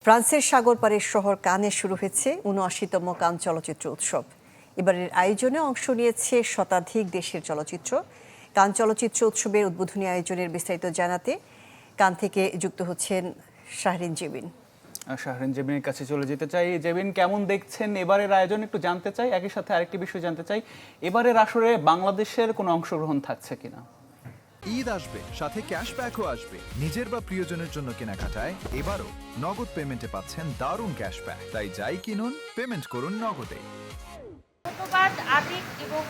ফ্রান্সের সাগর পাড়ের শহর কানে শুরু হয়েছে ৭৯তম কান চলচ্চিত্র উৎসব। এবারের আয়োজনে অংশ নিয়েছে শতাধিক দেশের চলচ্চিত্র। কান চলচ্চিত্র উৎসবের উদ্বোধনী আয়োজনের বিস্তারিত জানাতে কান থেকে যুক্ত হচ্ছেন শাহরিন জেবিন। শাহরিন জেবিনের কাছে চলে যেতে চাই। জেবিন, কেমন দেখছেন এবারের আয়োজন একটু জানতে চাই। একই সাথে আরেকটি বিষয় জানতে চাই, এবারের আসরে বাংলাদেশের কোনো অংশগ্রহণ থাকছে কিনা। ঈদ আসবে, সাথে ক্যাশব্যাকও আসবে। নিজের বা প্রিয়জনের জন্য কেনাকাটায় এবারও নগদ পেমেন্টে পাচ্ছেন দারুণ ক্যাশব্যাক। তাই যাই কিনুন, পেমেন্ট করুন নগদে। ধন্যবাদ আতিক এবং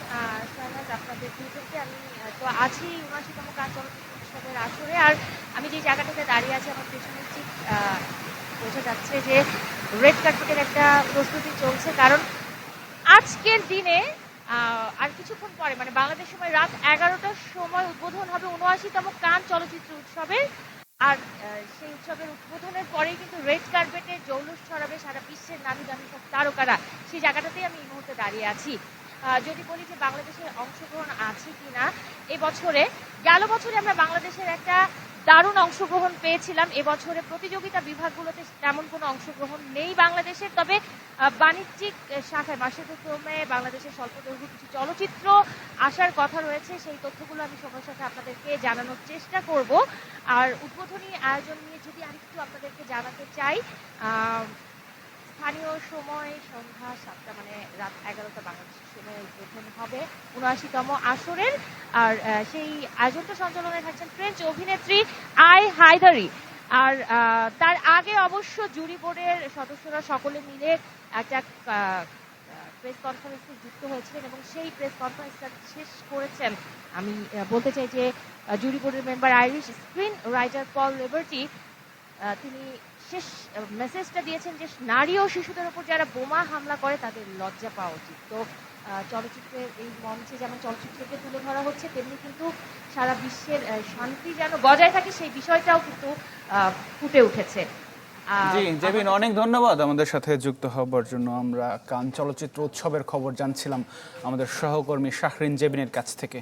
শাহনাজ, আপনাদের দুজনকে। আমি তো আছি ৭৯তম কান চলচ্চিত্র উৎসবের আসরে, আর আমি যে জায়গাটাতে দাঁড়িয়ে আছি আমার পেছনে ঠিক বোঝা যাচ্ছে যে রেড কার্পেটের একটা প্রস্তুতি চলছে, কারণ আজকের দিনে আর কিছুক্ষণ পরে মানে বাংলাদেশ সময় রাত 11টার সময় উদ্বোধন হবে ৭৯তম কান চলচ্চিত্র উৎসবের। আর সেই উৎসবের উদ্বোধনের পরেই কিন্তু রেড কার্পেটে জৌলুস ছড়াবে সারা বিশ্বের নামি দামি সব তারকারা। সেই জায়গাটাতেই আমি এই মুহূর্তে দাঁড়িয়ে আছি। যদি বলি যে বাংলাদেশের অংশগ্রহণ আছে কিনা, এবছরে গেল বছরে আমরা বাংলাদেশের একটা দারুণ অংশগ্রহণ পেয়েছিলাম। এবছরে প্রতিযোগিতা বিভাগগুলোতে তেমন কোনো অংশগ্রহণ নেই বাংলাদেশের, তবে বাণিজ্যিক শাখায় মাসেক্রমে বাংলাদেশের স্বল্পদৈর্ঘ্য কিছু চলচ্চিত্র আসার কথা রয়েছে। সেই তথ্যগুলো আমি সময়ের সাথে আপনাদেরকে জানানোর চেষ্টা করব। আর উদ্বোধনী আয়োজন নিয়ে যদি আরেকটু আপনাদেরকে জানাতে চাই, স্থানীয় সময় সন্ধ্যা ৭টা মানে রাত 11টা বাংলাদেশের সময় উদ্বোধন হবে ৭৯তম আসরের। আর সেই আয়োজনটা সঞ্চালনায় থাকছেন ফ্রেঞ্চ অভিনেত্রী আই হায়দারি। আর তার আগে অবশ্য জুরি বোর্ডের সদস্যরা সকলে মিলে একটা প্রেস কনফারেন্সে যুক্ত হয়েছিলেন এবং সেই প্রেস কনফারেন্সটা শেষ করেছেন। আমি বলতে চাই যে জুরি বোর্ডের মেম্বার আইরিশ স্ক্রিন রাইটার পল লিবার্টি, তিনি শেষ মেসেজটা দিয়েছেন যে নারী ও শিশুদের উপর যারা বোমা হামলা করে তাদের লজ্জা পাওয়া উচিত। তো চলচ্চিত্রের এই মঞ্চে যেমন চলচ্চিত্রকে তুলে ধরা হচ্ছে, তেমনি কিন্তু সারা বিশ্বের শান্তি যেন বজায় থাকে সেই বিষয়টাও কিন্তু ফুটে উঠেছে। জি জেবিন, অনেক ধন্যবাদ আমাদের সাথে যুক্ত হবার জন্য। আমরা কান চলচ্চিত্র উৎসবের খবর জানছিলাম আমাদের সহকর্মী শাহরিন জেবিনের কাছ থেকে।